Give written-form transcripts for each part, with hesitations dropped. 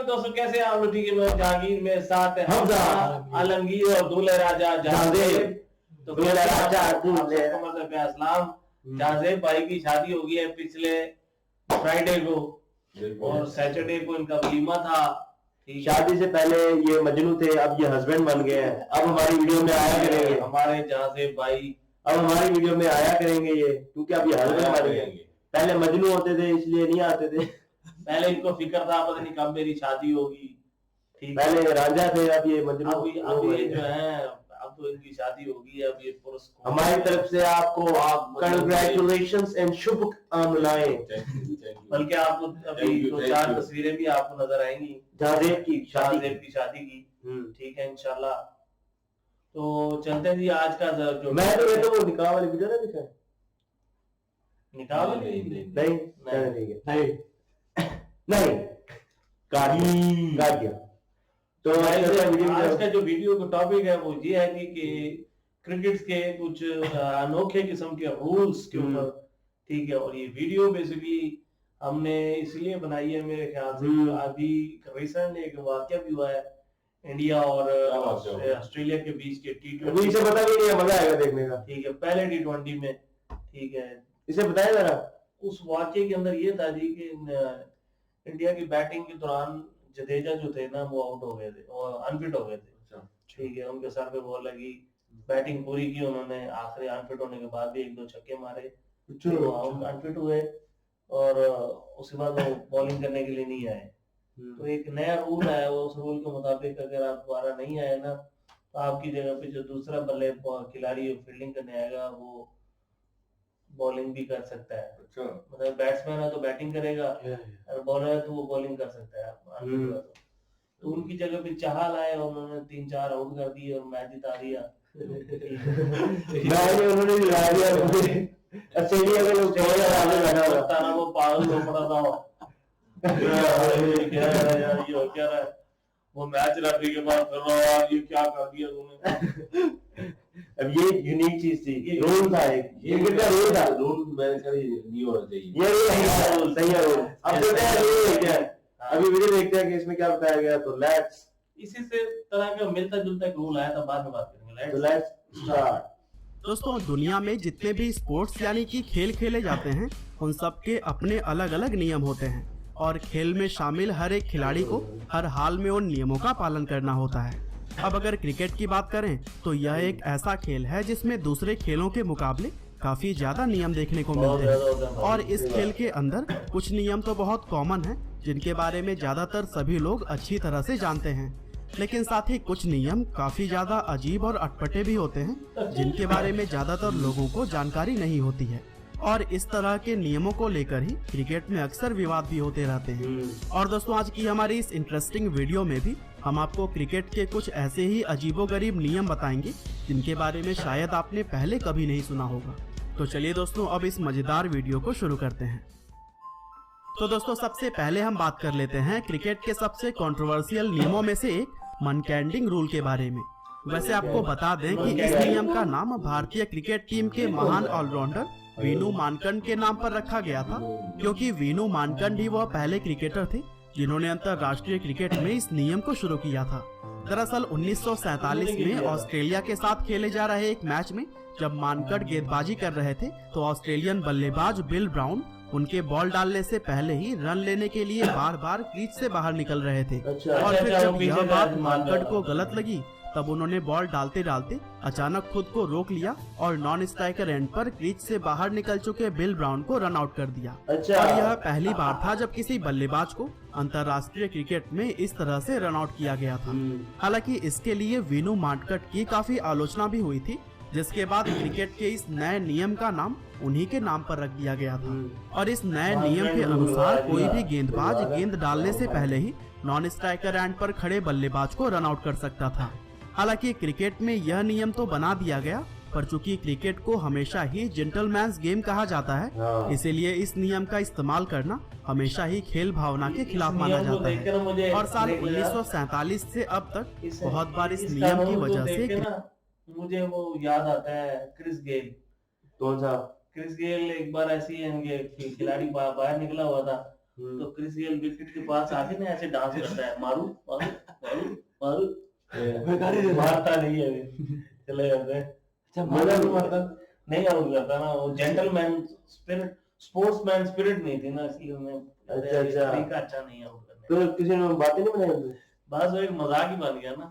दोस्तों, कैसे आप लोग? ठीक है। मैं जहांगीर में साथ है हमजा, आलमगीर और दूल्हे राजा जहांजेब। तो दूल्हे राजा अस्सलाम। जहांजेब भाई की शादी हो गई है पिछले फ्राइडे को, और सैटरडे को इनका वलीमा था। शादी से पहले ये मजनू थे, अब ये हस्बैंड बन गए हैं। अब हमारी वीडियो में आया करेंगे हमारे जहांजेब भाई, अब हमारी वीडियो में आया करेंगे ये, क्योंकि अब ये हस्बैंड बन गए। पहले मजनू होते थे इसलिए नहीं आते थे। पहले इनको फिक्र था पता नहीं कब मेरी शादी होगी। ठीक, पहले राजा थे, अब ये मजनू। अब ये जो है, अब तो इनकी शादी होगी। अब ये पुरुष हमारी तरफ से आपको कंग्रेचुलेशंस एंड शुभकामनाएं। बल्कि आपको अभी 2-4 तस्वीरें भी आपको नजर आएंगी जहांजेब की शादी की। ठीक है, इंशाल्लाह। तो चलते हैं जी। आज का जो मैं तो वो निकाह वाली वीडियो ना दिखा, निकाह वाली नहीं काट दिया। तो आज का जो वीडियो का टॉपिक है वो ये है कि क्रिकेट के कुछ अनोखे किस्म के रूल्स के ऊपर। ठीक है, और ये वीडियो बेसिकली हमने इसलिए बनाई है, मेरे ख्याल से अभी रिसेंट एक वाकया भी हुआ है इंडिया और ऑस्ट्रेलिया के बीच के T20। इसे पता भी नहीं है, मजा आएगा देखने का। ठीक है, पहले T20 में। ठीक है, इसे बताया जरा। उस वाकये के अंदर ये था जी कि इंडिया की बैटिंग के दौरान जडेजा जो थे ना, वो आउट हो गए थे और अनफिट हो गए थे। ठीक है, उनके सर पे बॉल लगी, बैटिंग पूरी की उन्होंने, आखिरी अनफिट होने के बाद भी 1-2 छक्के मारे, वो अनफिट हुए और उसके बाद वो बॉलिंग करने के लिए नहीं आए। तो एक नया रूल आया, वो उस रूल के मुताबिक अगर आप दोबारा नहीं आए ना, तो आपकी जगह पे जो दूसरा बल्ले खिलाड़ी फील्डिंग करने आएगा वो बॉलिंग भी कर सकता है। अच्छा, मतलब बैट्समैन है तो बैटिंग करेगा और बॉलर है तो वो बॉलिंग कर सकता है। तो उनकी जगह पे चाहल आए और उन्होंने 3-4 आउट कर दिए और मैच जिता दिया। उन्होंने जिता दिया। ऑस्ट्रेलिया के लोग वो पागल हो पड़ा था। क्या रहा है वो मैच रखने के बाद कर रहा है, ये क्या कर दिया तुमने। अब ये यूनिक चीज थी, रूल था एक, ये कितना रूल था, रूल मैंने कहा नहीं होना चाहिए, ये रूल सही है रूल। अब देखते हैं रूल क्या है, अभी वीडियो देखते हैं कि इसमें क्या बताया गया। तो लेट्स, इसी से तरह का मिलता जुलता एक रूल आया था, बाद में बात करेंगे। तो लेट्स स्टार्ट। दोस्तों, दुनिया में जितने भी स्पोर्ट्स यानी कि खेल खेले जाते हैं, उन सब के अपने अलग अलग नियम होते हैं और खेल में शामिल हर एक खिलाड़ी को हर हाल में उन नियमों का पालन करना होता है। अब अगर क्रिकेट की बात करें तो यह एक ऐसा खेल है जिसमें दूसरे खेलों के मुकाबले काफी ज्यादा नियम देखने को मिलते हैं और इस खेल के अंदर कुछ नियम तो बहुत कॉमन हैं जिनके बारे में ज्यादातर सभी लोग अच्छी तरह से जानते हैं, लेकिन साथ ही कुछ नियम काफी ज्यादा अजीब और अटपटे भी होते हैं जिनके बारे में ज्यादातर लोगों को जानकारी नहीं होती है और इस तरह के नियमों को लेकर ही क्रिकेट में अक्सर विवाद भी होते रहते हैं। और दोस्तों, आज की हमारी इस इंटरेस्टिंग वीडियो में भी हम आपको क्रिकेट के कुछ ऐसे ही अजीबोगरीब नियम बताएंगे जिनके बारे में शायद आपने पहले कभी नहीं सुना होगा। तो चलिए दोस्तों, अब इस मजेदार वीडियो को शुरू करते हैं। तो दोस्तों, सबसे पहले हम बात कर लेते हैं क्रिकेट के सबसे कंट्रोवर्शियल नियमों में से एक मनकैंडिंग रूल के बारे में। वैसे आपको बता दें कि इस नियम का नाम भारतीय क्रिकेट टीम के महान ऑलराउंडर वीनू मानकंड के नाम पर रखा गया था, क्योंकि वीनू मानकंड ही वह पहले क्रिकेटर थे जिन्होंने अंतर्राष्ट्रीय क्रिकेट में इस नियम को शुरू किया था। दरअसल 1947 में ऑस्ट्रेलिया के साथ खेले जा रहे एक मैच में जब मानकंड गेंदबाजी कर रहे थे तो ऑस्ट्रेलियन बल्लेबाज बिल ब्राउन उनके बॉल डालने से पहले ही रन लेने के लिए बार बार क्रीज से बाहर निकल रहे थे। और फिर जब यह बात मानकंड को गलत लगी तब उन्होंने बॉल डालते डालते अचानक खुद को रोक लिया और नॉन स्ट्राइकर एंड पर क्रीज से बाहर निकल चुके बिल ब्राउन को रन आउट कर दिया। और यह पहली बार था जब किसी बल्लेबाज को अंतर्राष्ट्रीय क्रिकेट में इस तरह से रन आउट किया गया था। हालांकि इसके लिए वीनू मानकंड की काफी आलोचना भी हुई थी, जिसके बाद क्रिकेट के इस नए नियम का नाम उन्हीं के नाम पर रख दिया गया था। और इस नए नियम के अनुसार कोई भी गेंदबाज गेंद डालने से पहले ही नॉन स्ट्राइकर एंड पर खड़े बल्लेबाज को रन आउट कर सकता था। हालांकि क्रिकेट में यह नियम तो बना दिया गया, पर चूंकि क्रिकेट को हमेशा ही जेंटलमैन्स गेम कहा जाता है, इसीलिए इस नियम का इस्तेमाल करना हमेशा ही खेल भावना के खिलाफ माना जाता है। और साल 1947 से अब तक बहुत बार इस नियम की वजह से मुझे वो याद आता है क्रिस गेल। कौन सा? क्रिस गेल एक बार ऐसी खिलाड़ी बाहर निकला हुआ था तो क्रिस गेल विकेट के पास आके ना ऐसे डांस करता है, मारू मारू मारू मारू, मारता नहीं है, चले जाते हैं। अच्छा मजा नहीं मारता, नहीं आउट करता ना, वो जेंटलमैन स्पिरिट, स्पोर्ट्समैन स्पिरिट नहीं थी ना, इसलिए उन्हें अच्छा तरीका अच्छा नहीं आउट करने। तो किसी ने बातें नहीं बनाई उनसे? बस वो एक मजाक ही बन गया ना।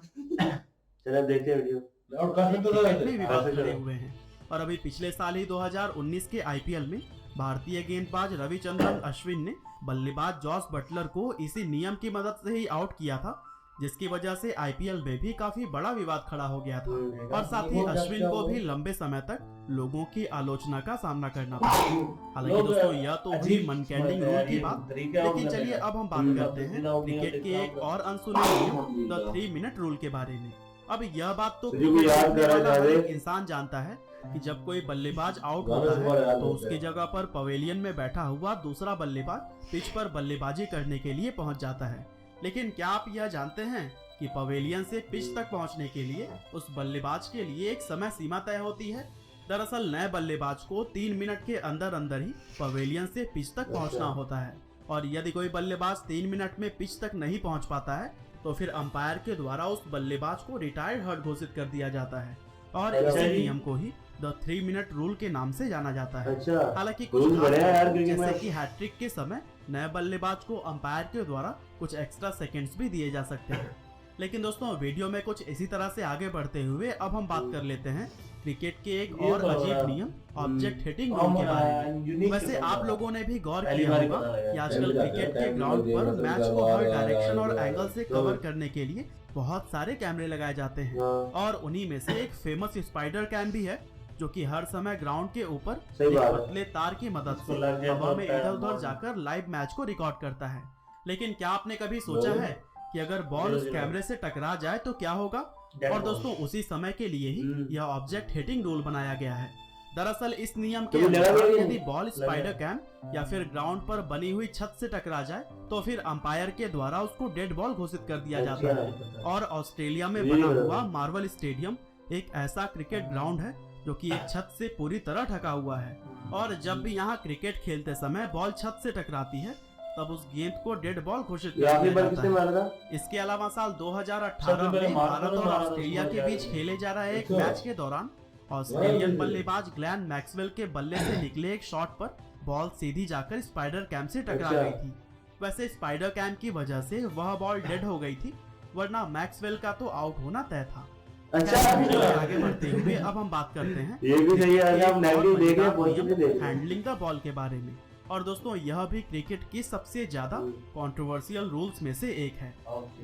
चलो देखते हैं वीडियो। और काफी तो विवाद खड़े हुए हैं। और अभी पिछले साल ही 2019 के आईपीएल में भारतीय गेंदबाज रविचंद्रन अश्विन ने बल्लेबाज जॉस बटलर को इसी नियम की मदद से ही आउट किया था, जिसकी वजह से आईपीएल में भी काफी बड़ा विवाद खड़ा हो गया था। और साथ ही अश्विन को भी लंबे समय तक लोगों की आलोचना का सामना करना पड़ा। हालांकि दोस्तों यह तो हुई मन कैंडिंग रूल की बात, लेकिन चलिए अब हम बात करते हैं क्रिकेट के एक और अनसुने नियम, द 3 मिनट रूल के बारे में। अब यह बात तो हर एक इंसान जानता है कि जब कोई बल्लेबाज आउट होता है तो उसकी जगह पर पवेलियन में बैठा हुआ दूसरा बल्लेबाज पिच पर बल्लेबाजी करने के लिए पहुंच जाता है। लेकिन क्या आप यह जानते हैं कि पवेलियन से पिच तक पहुंचने के लिए उस बल्लेबाज के लिए एक समय सीमा तय होती है। दरअसल नए बल्लेबाज को 3 मिनट के अंदर अंदर ही पवेलियन से पिच तक पहुंचना होता है, और यदि कोई बल्लेबाज 3 मिनट में पिच तक नहीं पहुंच पाता है तो फिर अंपायर के द्वारा उस बल्लेबाज को रिटायर्ड हर्ट घोषित कर दिया जाता है, और इसी नियम को ही द 3 मिनट रूल के नाम से जाना जाता है। हालांकि कुछ जैसे कि हैट्रिक के समय नए बल्लेबाज को अंपायर के द्वारा कुछ एक्स्ट्रा सेकंड्स भी दिए जा सकते हैं। लेकिन दोस्तों वीडियो में कुछ इसी तरह से आगे बढ़ते हुए अब हम बात कर लेते हैं क्रिकेट के एक और अजीब नियम, ऑब्जेक्ट हिटिंग रूल के बारे में। वैसे आप लोगों ने भी गौर किया होगा कि आजकल क्रिकेट के ग्राउंड पर मैच को हर डायरेक्शन और एंगल से कवर करने के लिए बहुत सारे कैमरे लगाए जाते हैं, और उन्हीं में से एक फेमस स्पाइडर कैम भी है, जो कि हर समय ग्राउंड के ऊपर एक पतले तार की मदद से हवा में इधर उधर जाकर लाइव मैच को रिकॉर्ड करता है। लेकिन क्या आपने कभी सोचा है कि अगर बॉल उस कैमरे से टकरा जाए तो क्या होगा? और दोस्तों उसी समय के लिए ही यह ऑब्जेक्ट हिटिंग रूल बनाया गया है। दरअसल इस नियम के अनुसार यदि बॉल स्पाइडर कैम या फिर ग्राउंड पर बनी हुई छत से टकरा जाए तो फिर अंपायर के द्वारा उसको डेड बॉल घोषित कर दिया जाता है। और ऑस्ट्रेलिया में बना हुआ मार्वल स्टेडियम एक ऐसा क्रिकेट ग्राउंड है जो कि एक छत से पूरी तरह ढका हुआ है, और जब भी यहाँ क्रिकेट खेलते समय बॉल छत से टकराती है तब उस गेंद को डेड बॉल घोषित कर दिया जाता है। इसके अलावा साल 2018 में भारत और ऑस्ट्रेलिया के बीच खेले जा रहे एक मैच के दौरान ऑस्ट्रेलियन बल्लेबाज ग्लेन मैक्सवेल के बल्ले से निकले एक शॉट पर बॉल सीधी जाकर स्पाइडर कैम से टकरा गई थी। वैसे स्पाइडर कैम की वजह से वह बॉल डेड हो गई थी, वरना मैक्सवेल का तो आउट होना तय था। आगे बढ़ते हुए अब हम बात करते हैं ये भी सही है, आप नेगेटिव देख रहे हैं, पॉजिटिव देख रहे हैं, हैंडलिंग द बॉल के बारे में। और दोस्तों यह भी क्रिकेट की सबसे ज्यादा कंट्रोवर्शियल रूल्स में से एक है।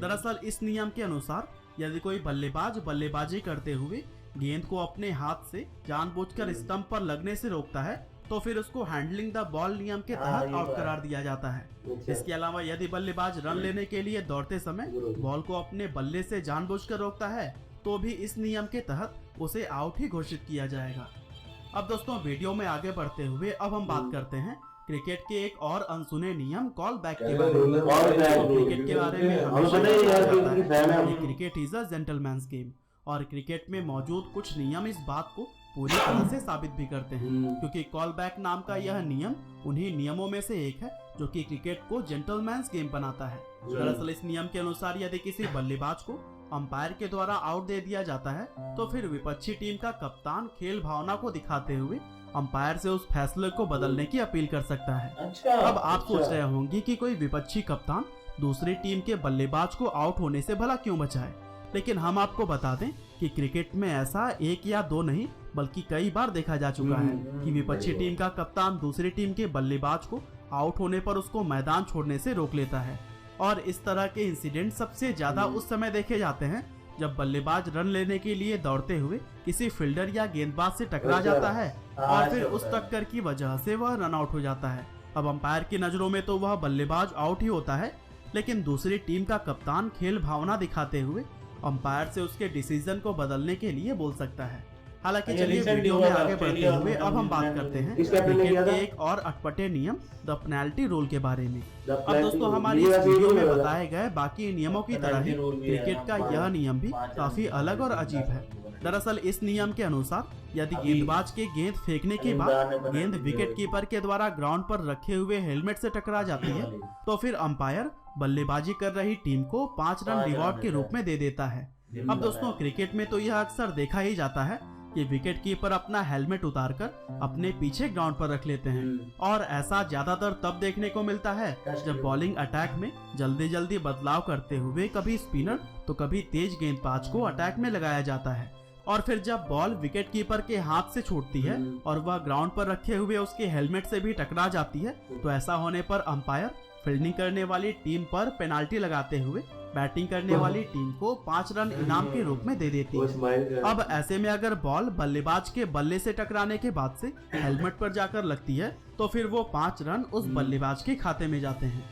दरअसल इस नियम के अनुसार यदि कोई बल्लेबाज बल्लेबाजी करते हुए गेंद को अपने हाथ से जानबूझकर स्टंप पर लगने से रोकता है तो फिर उसको हैंडलिंग द बॉल नियम के तहत आउट करार दिया जाता है। इसके अलावा यदि बल्लेबाज रन लेने के लिए दौड़ते समय बॉल को अपने बल्ले से जानबूझकर रोकता है तो भी इस नियम के तहत उसे आउट ही घोषित किया जाएगा। अब दोस्तों वीडियो में आगे बढ़ते हुए अब हम बात करते हैं क्रिकेट के एक और अनसुने नियम कॉल बैक के बारे में। क्रिकेट के बारे में हमेशा cricket is a gentleman's game, और क्रिकेट में मौजूद कुछ नियम इस बात को पूरी तरह से साबित भी करते हैं, क्योंकि कॉल बैक नाम का यह नियम उन्हीं नियमों में से एक है जो कि क्रिकेट को जेंटलमैन्स गेम बनाता है। दरअसल इस नियम के अनुसार यदि किसी बल्लेबाज को अंपायर के द्वारा आउट दे दिया जाता है तो फिर विपक्षी टीम का कप्तान खेल भावना को दिखाते हुए अंपायर से उस फैसले को बदलने की अपील कर सकता है। अब आप सोच रहे होंगे कि कोई विपक्षी कप्तान दूसरी टीम के बल्लेबाज को आउट होने से भला क्यों बचाए, लेकिन हम आपको बता दें कि क्रिकेट में ऐसा एक या दो नहीं बल्कि कई बार देखा जा चुका है कि विपक्षी टीम का कप्तान दूसरी टीम के बल्लेबाज को आउट होने पर उसको मैदान छोड़ने से रोक लेता है। और इस तरह के इंसिडेंट सबसे ज्यादा उस समय देखे जाते हैं जब बल्लेबाज रन लेने के लिए दौड़ते हुए किसी फील्डर या गेंदबाज से टकरा जाता है और फिर उस टक्कर की वजह से वह रन आउट हो जाता है। अब अंपायर की नजरों में तो वह बल्लेबाज आउट ही होता है, लेकिन दूसरी टीम का कप्तान खेल भावना दिखाते हुए अंपायर से उसके डिसीजन को बदलने के लिए बोल सकता है। हालांकि ये चलिए recent वीडियो हुआ में था, आगे बढ़ते ऑस्ट्रेलिया और हुए अब हम बात न्यूजीलैंड करते हैं इस कैप्टन ने क्रिकेट किया के था? एक और अटपटे नियम द पेनल्टी रूल के बारे में। The अब penalty दोस्तों rule, हमारी ये इस वैसे वीडियो ही में होगा। बताए गए बाकी नियमों की तरह ही पेनल्टी रूल भी है क्रिकेट ना, का यह नियम भी पाँच काफी रन अलग और की अजीब है। दरअसल इस नियम के अनुसार यदि अभी गेंदबाज के गेंद फेंकने के इमरान ने बाद penalty गेंद दी विकेट है। कीपर के द्वारा ग्राउंड पर रखे हुए हेलमेट से टकरा जाती है तो फिर अंपायर बल्लेबाजी कर रही टीम को 5 रन 5 रिवॉर्ड रन के देता रूप है। में दे देता है। अब दोस्तों क्रिकेट में तो यह अक्सर देखा ही जाता है कि विकेट कीपर अपना हेलमेट उतारकर अपने पीछे ग्राउंड पर रख लेते हैं और ऐसा ज्यादातर तब देखने को मिलता है जब बॉलिंग अटैक में जल्दी जल्दी बदलाव करते हुए कभी स्पिनर तो कभी तेज गेंदबाज को अटैक में लगाया जाता है और फिर जब बॉल विकेट कीपर के हाथ से छूटती है और वह ग्राउंड पर रखे हुए उसके हेलमेट से भी टकरा जाती है तो ऐसा होने पर अंपायर फील्डिंग करने वाली टीम पर पेनाल्टी लगाते हुए बैटिंग करने वाली टीम को 5 रन इनाम के रूप में दे देती वो है। स्माइल कर अब ऐसे में अगर बॉल बल्लेबाज के बल्ले से टकराने के बाद से हेलमेट पर जाकर लगती है तो फिर वो 5 रन उस बल्लेबाज के खाते में जाते हैं।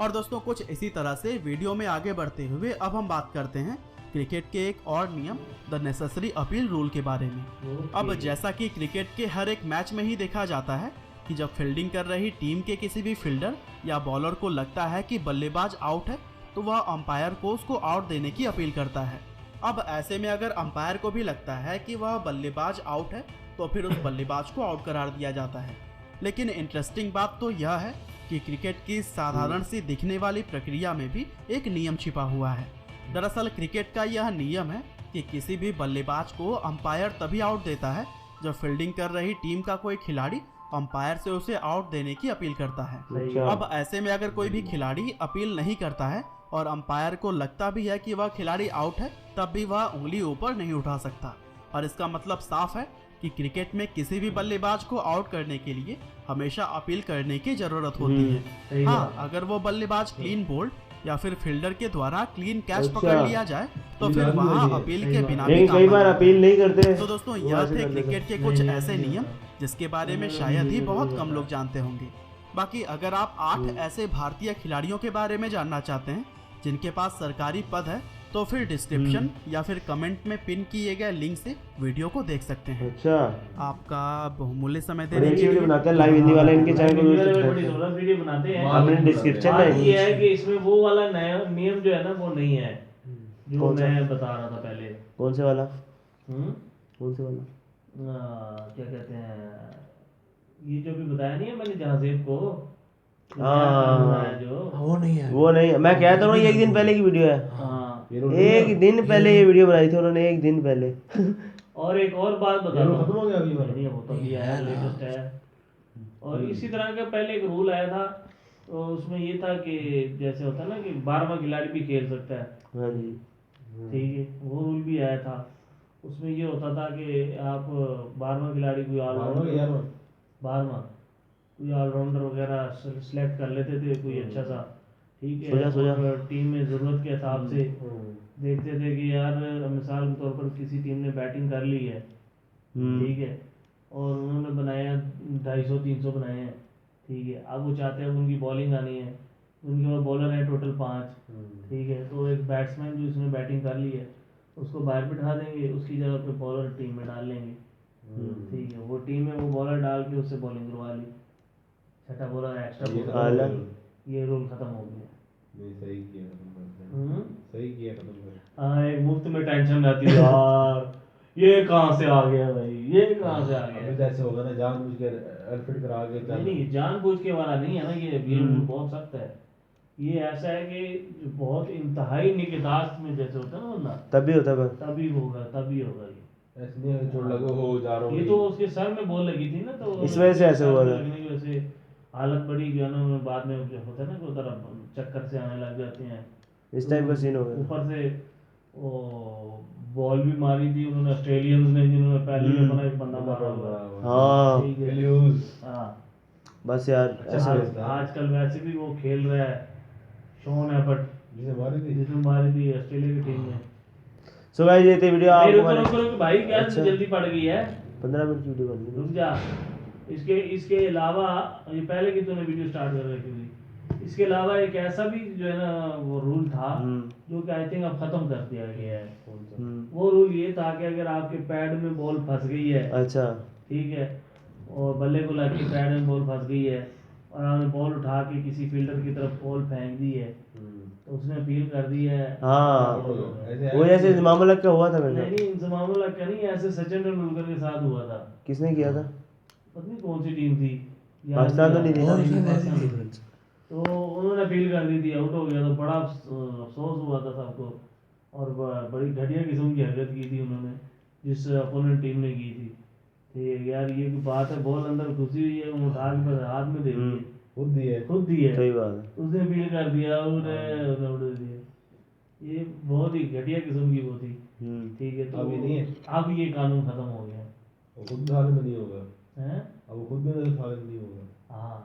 और दोस्तों कुछ इसी तरह से वीडियो में आगे बढ़ते हुए अब हम बात करते हैं क्रिकेट के एक और नियम द नेसेसरी अपील रूल के बारे में। अब जैसा कि क्रिकेट के हर एक मैच में ही देखा जाता है कि जब फील्डिंग कर रही टीम के किसी भी फील्डर या बॉलर को लगता है कि बल्लेबाज आउट है तो वह अंपायर को उसको आउट देने की अपील करता है। अब ऐसे में अगर अंपायर को भी लगता है कि वह बल्लेबाज आउट है तो फिर उस बल्लेबाज को आउट करार दिया जाता है। लेकिन इंटरेस्टिंग बात तो यह है कि क्रिकेट की साधारण सी दिखने वाली प्रक्रिया में भी एक नियम छिपा हुआ है। दरअसल क्रिकेट का यह नियम है कि किसी भी बल्लेबाज को अंपायर तभी आउट देता है जब फील्डिंग कर रही टीम का कोई खिलाड़ी अंपायर से उसे आउट देने की अपील करता है। अब ऐसे में अगर कोई भी खिलाड़ी अपील नहीं करता है और अंपायर को लगता भी है कि वह खिलाड़ी आउट है तब भी वह उंगली ऊपर नहीं उठा सकता और इसका मतलब साफ है कि क्रिकेट में किसी भी बल्लेबाज को आउट करने के लिए हमेशा अपील करने की जरूरत होती है। हाँ, अगर वो बल्लेबाज क्लीन बोल्ड या फिर फील्डर के द्वारा क्लीन कैच पकड़ लिया जाए तो फिर वहाँ अपील के बिना भी कई बार अपील नहीं करते। तो दोस्तों यह थे क्रिकेट के कुछ ऐसे नियम जिसके बारे में शायद ही बहुत कम लोग जानते होंगे। बाकी अगर आप 8 ऐसे भारतीय खिलाड़ियों के बारे में जानना चाहते हैं जिनके पास सरकारी पद है तो फिर डिस्क्रिप्शन या फिर कमेंट में पिन किए गए लिंक से वीडियो को देख सकते हैं। अच्छा, आपका बहुमूल्य समय देने के वीडियो लिए बनाते हैं लाइव हिंदी वाले इनके चैनल को बड़ी जबरदस्त वीडियो बनाते हैं। हमने डिस्क्रिप्शन बात में ये है कि इसमें वो वाला नया नियम जो है ना वो नहीं है जो कौन सा? मैं बता रहा था पहले। कौन से वाला? हम्म कौन से वाला? क्या कहते हैं ये जो भी बताया नहीं है मैंने जहाजेब को हाँ, जो वो नहीं है। वो नहीं, मैं कहता हूँ ये एक दिन पहले की वीडियो है। हाँ एक दिन पहले ये वीडियो बनाई थी उन्होंने, एक दिन पहले। और एक और बात बता ये दूं। खत्म हो गया अभी वाला? नहीं, वो तो अभी आया लेटेस्ट है। और इसी तरह का पहले एक रूल आया था तो उसमें ये था कि जैसे होता है ना कि 12वां खिलाड़ी भी खेल सकता है। हाँ जी, ठीक है, वो रूल भी आया था। उसमें ये होता था कि आप 12वां खिलाड़ी कोई ऑलराउंडर कोई ऑलराउंडर वगैरह सेलेक्ट कर लेते थे कोई अच्छा सा। ठीक है, सोचा। और टीम में ज़रूरत के हिसाब से देखते थे कि यार मिसाल के तौर पर किसी टीम ने बैटिंग कर ली है, ठीक है, और उन्होंने बनाया 250-300 बनाए हैं, ठीक है, अब वो चाहते हैं उनकी बॉलिंग आनी है, उनके पास बॉलर है टोटल 5, ठीक है, तो एक बैट्समैन जो इसने बैटिंग कर ली है उसको बाहर बिठा देंगे, उसकी जगह पे बॉलर टीम में डाल लेंगे, ठीक है, वो टीम में वो बॉलर डाल के उससे बॉलिंग करवा ली, छठा बॉलर एक्स्ट्रा बॉलर, ये रूल खत्म हो गया। सही किया खत्म कर। हाँ, एक मुफ्त में टेंशन रहती है यार ये कहाँ से आ गया भाई, ये कहाँ से आ गया। अभी जैसे होगा ना जानबूझ के अनफिट करा के नहीं, जानबूझ के वाला नहीं है ना, ये रूल बहुत सख्त है। ये ऐसा है कि बहुत इंतहाई निगहदाश्त में जैसे होता है ना बंदा तभी होता है बस। तभी होगा ये। ऐसे नहीं चोट लगो हो जा रहा ये तो उसके सर में बॉल लगी थी ना, तो इस वजह से ऐसे हुआ था। लगने की वजह से हालत बड़ी जो है ना उन्हें बाद में जो होता है ना कि उधर चक्कर से आने लग जाते हैं, इस टाइप का सीन हो गया। ऊपर से वो बॉल भी मारी थी उन्होंने ऑस्ट्रेलियंस ने जिन्होंने पहले ही अपना एक बंदा मारा हुआ। हाँ ठीक है। न्यूज़ हाँ, बस यार ऐसा आजकल वैसे भी वो खेल रहा है शॉन एबर्ट जिसने मारी थी ऑस्ट्रेलिया की टीम में। सो गाइस ये थी वीडियो आपको रुक भाई, क्या अच्छा। जल्दी पड़ गई है, 15 मिनट की वीडियो बन गई। रुक जा। इसके अलावा ये पहले की तूने वीडियो स्टार्ट कर रखी थी, इसके अलावा एक ऐसा भी जो है ना वो रूल था जो कि आई थिंक अब खत्म कर दिया गया है। वो रूल ये था कि अगर आपके पैड में बॉल फंस गई है, अच्छा ठीक है, और बल्ले को लग के पैड में बॉल फंस गई है और आपने बॉल उठा के किसी फील्डर की तरफ बॉल फेंक दी है, तो उसने अपील कर दी है। हाँ ऐसे वो ऐसे इंजमाम अलग का हुआ था मेरे नहीं साथ। नहीं इंजमाम का नहीं, ऐसे सचिन तेंदुलकर के साथ हुआ था। किसने किया था? पता नहीं कौन सी टीम थी, याद पाकिस्तान तो नहीं नहीं आ थी रहा। ना? पाकिस्तान थी। तो उन्होंने अपील कर दी थी, आउट हो गया, तो बड़ा अफसोस हुआ था सबको और बड़ी घटिया किस्म की हरकत की थी उन्होंने जिस अपोनेंट टीम ने की थी। ठीक यार ये कोई बात है, बॉल अंदर घुसी हुई है, वो उठा के बस हाथ में दे दी है, खुद दिए खुद दी है, सही बात है। उसने अपील कर दिया, उन्हें उड़ दिया। ये बहुत ही घटिया किस्म की वो थी। ठीक है, तो अब ये नहीं है। अब ये कानून खत्म हो गया वो खुद हाल में नहीं होगा, है। अब वो खुद में हाल में नहीं होगा। हाँ,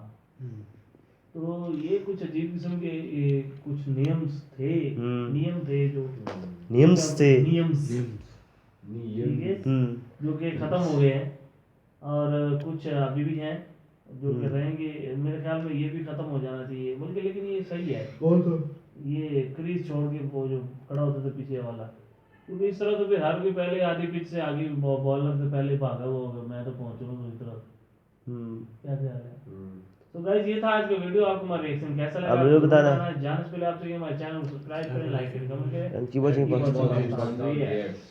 तो ये कुछ अजीब किस्म के कुछ नियम्स थे, नियम थे जो नियम्स थे। नियम्स नहीं ठीक है, जो कि खत्म हो गए हैं और कुछ अभी भी हैं जो कि रहेंगे। मेरे ख्याल में ये भी खत्म हो जाना चाहिए बल्कि, लेकिन ये सही है। ये क्रीज छोड़ के वो जो खड़ा होता था पीछे वाला, क्योंकि इस तरह तो फिर हर कोई पहले आधी पिच से आगे बॉलर से पहले भागा वो होगा, मैं तो पहुंचूंगा दूसरी तरफ। क्या ख्याल है? तो गाइस ये था आज का वीडियो, आपको हमारा रिएक्शन कैसा लगा अब मुझे बताना। जाने से पहले आपसे हमारे चैनल को सब्सक्राइब करें, लाइक करें, कमेंट करें। Keep watching. Keep watching.